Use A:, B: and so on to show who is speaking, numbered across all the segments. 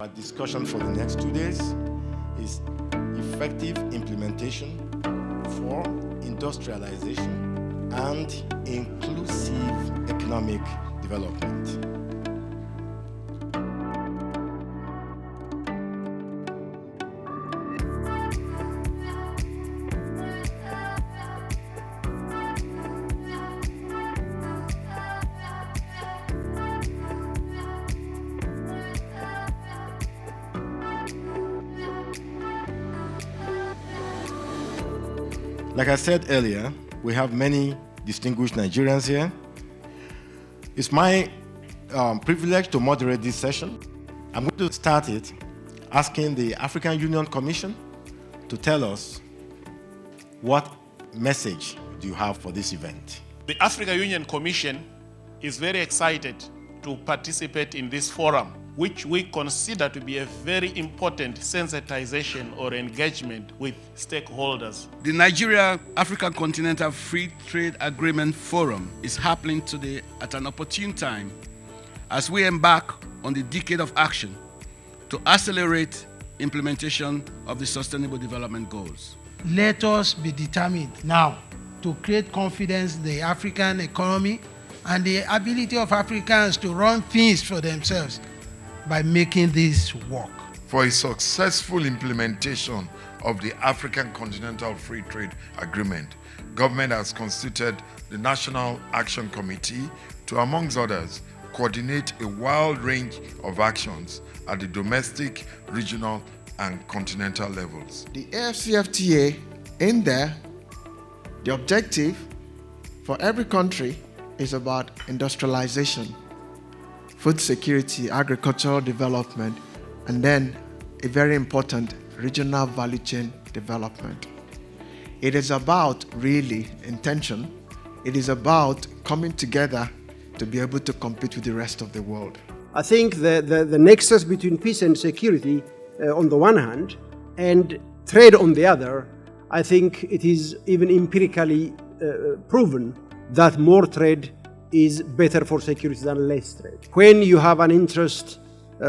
A: Our discussion for the next 2 days is effective implementation for industrialization and inclusive economic development. Like I said earlier, we have many distinguished Nigerians here. It's my privilege to moderate this session. I'm going to start it asking the African Union Commission to tell us what message do you have for this event.
B: The African Union Commission is very excited to participate in this forum, which we consider to be a very important sensitization or engagement with stakeholders.
C: The Nigeria-Africa Continental Free Trade Agreement Forum is happening today at an opportune time as we embark on the decade of action to accelerate implementation of the Sustainable Development Goals.
D: Let us be determined now to create confidence in the African economy and the ability of Africans to run things for themselves by making this work.
E: For a successful implementation of the African Continental Free Trade Agreement, government has constituted the National Action Committee to, amongst others, coordinate a wide range of actions at the domestic, regional, and continental levels.
F: The AFCFTA in there, the objective for every country is about industrialization, food security, agricultural development, and then a very important regional value chain development. It is about really intention. It is about coming together to be able to compete with the rest of the world.
G: I think the nexus between peace and security on the one hand and trade on the other, I think it is even empirically proven that more trade is better for security than less trade. When you have an interest,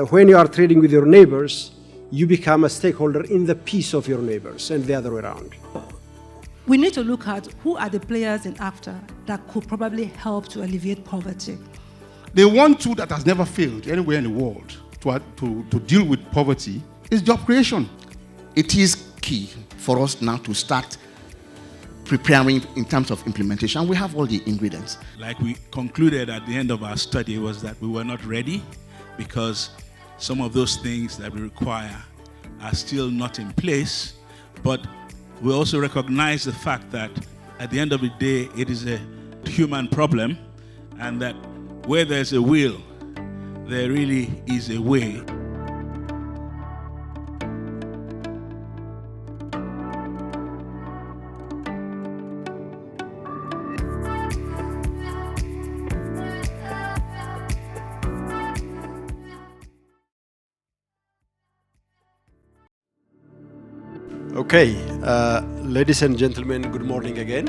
G: when you are trading with your neighbors, you become a stakeholder in the peace of your neighbors and the other way around.
H: We need to look at who are the players in AFTA that could probably help to alleviate poverty.
I: The one tool that has never failed anywhere in the world to deal with poverty is job creation.
J: It is key for us now to start preparing in terms of implementation. We have all the ingredients.
K: Like we concluded at the end of our study was that we were not ready because some of those things that we require are still not in place, but we also recognize the fact that at the end of the day, it is a human problem, and that where there's a will, there really is a way.
G: Okay, ladies and gentlemen, good morning again.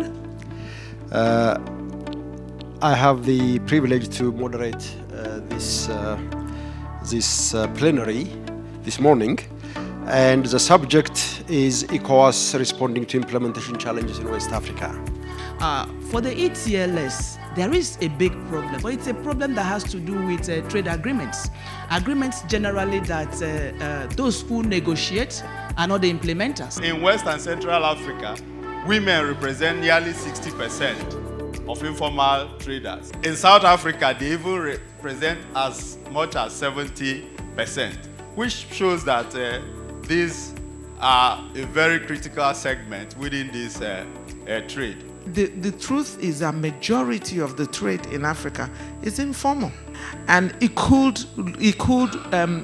G: I have the privilege to moderate this plenary this morning, and the subject is ECOWAS responding to implementation challenges in West Africa.
L: For the ETLS, there is a big problem, but it's a problem that has to do with trade agreements. Agreements generally that those who negotiate are not the implementers.
M: In West and Central Africa, women represent nearly 60% of informal traders. In South Africa, they even represent as much as 70%, which shows that these are a very critical segment within this trade.
N: The truth is a majority of the trade in Africa is informal, and it could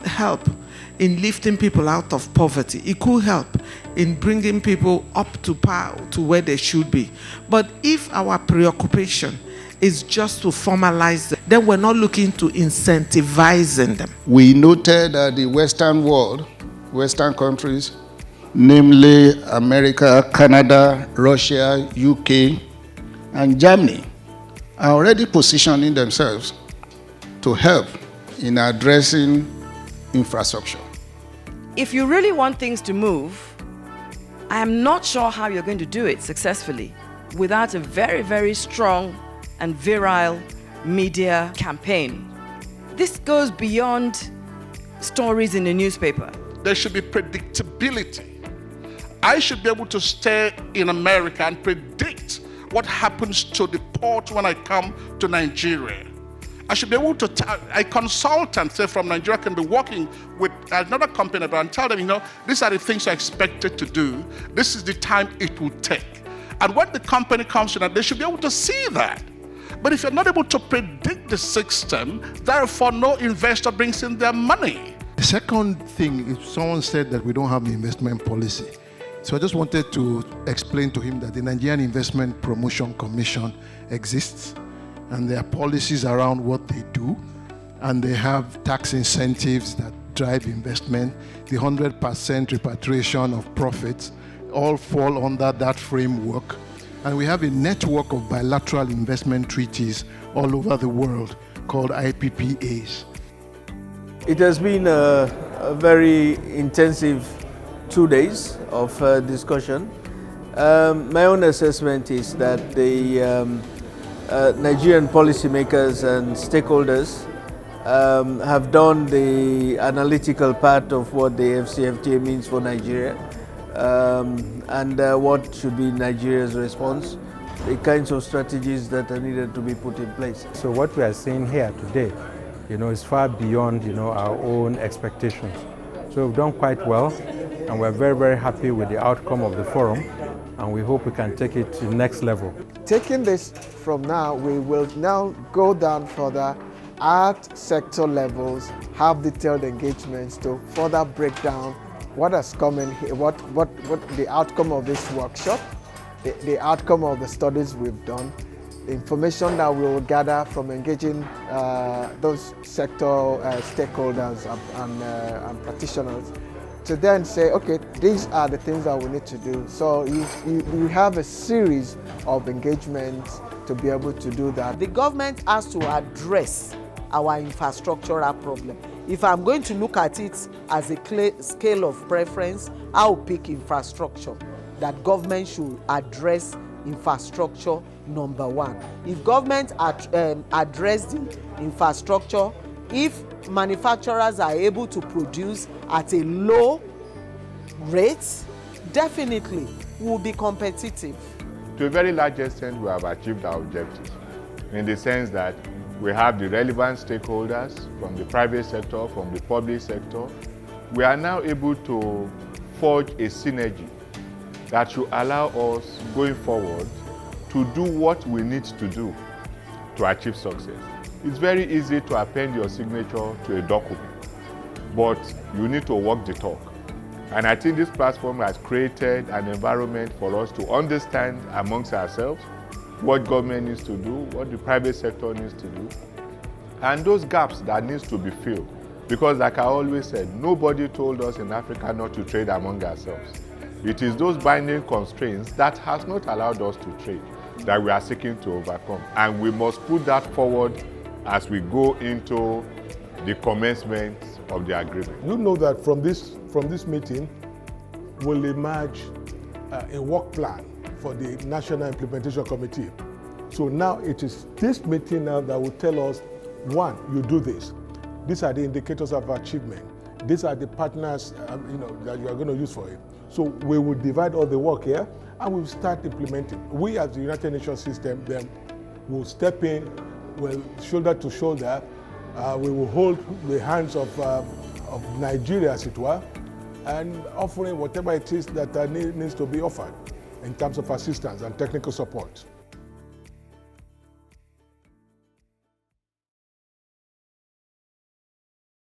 N: help in lifting people out of poverty. It could help in bringing people up to par to where they should be. But if our preoccupation is just to formalize them, then we're not looking to incentivizing them.
J: We noted that the Western world, Western countries, namely America, Canada, Russia, UK, and Germany, are already positioning themselves to help in addressing infrastructure.
O: if you really want things to move, I am not sure how you're going to do it successfully without a very, very strong and virile media campaign. This goes beyond stories in the newspaper.
P: There should be predictability. I should be able to stay in America and predict what happens to the port when I come to Nigeria. I should be able to a consultant, say from Nigeria, can be working with another company and tell them, these are the things you're expected to do. This is the time it will take. And when the company comes to that, they should be able to see that. But if you're not able to predict the system, therefore no investor brings in their money.
I: The second thing is someone said that we don't have an investment policy. So I just wanted to explain to him that the Nigerian Investment Promotion Commission exists, and there are policies around what they do, and they have tax incentives that drive investment. The 100% repatriation of profits all fall under that framework. And we have a network of bilateral investment treaties all over the world called IPPAs.
Q: It has been a very intensive 2 days of discussion. My own assessment is that the Nigerian policymakers and stakeholders have done the analytical part of what the FCFTA means for Nigeria and what should be Nigeria's response, the kinds of strategies that are needed to be put in place.
R: So what we are seeing here today, is far beyond, our own expectations. So we've done quite well, and we're very, very happy with the outcome of the forum, and we hope we can take it to the next level.
F: Taking this from now, we will now go down further at sector levels, have detailed engagements to further break down what has come in here, what the outcome of this workshop, the outcome of the studies we've done, the information that we will gather from engaging those sector stakeholders and practitioners, to then say, okay, these are the things that we need to do. So you have a series of engagements to be able to do that.
N: The government has to address our infrastructural problem. If I'm going to look at it as a scale of preference, I'll pick infrastructure. That government should address infrastructure number one. If government address the infrastructure, if manufacturers are able to produce at a low rate, definitely will be competitive.
S: To a very large extent, we have achieved our objectives in the sense that we have the relevant stakeholders from the private sector, from the public sector. We are now able to forge a synergy that should allow us going forward to do what we need to do to achieve success. It's very easy to append your signature to a document, but you need to walk the talk. And I think this platform has created an environment for us to understand amongst ourselves what government needs to do, what the private sector needs to do, and those gaps that needs to be filled. Because like I always said, nobody told us in Africa not to trade among ourselves. It is those binding constraints that has not allowed us to trade that we are seeking to overcome. And we must put that forward as we go into the commencement of the agreement.
T: You know that from this meeting will emerge a work plan for the National Implementation Committee. So now it is this meeting now that will tell us, one, you do this. These are the indicators of achievement. These are the partners that you are going to use for it. So we will divide all the work here and we'll start implementing. We as the United Nations system then will step in, will shoulder to shoulder, we will hold the hands of Nigeria, as it were, and offering whatever it is that needs to be offered in terms of assistance and technical support.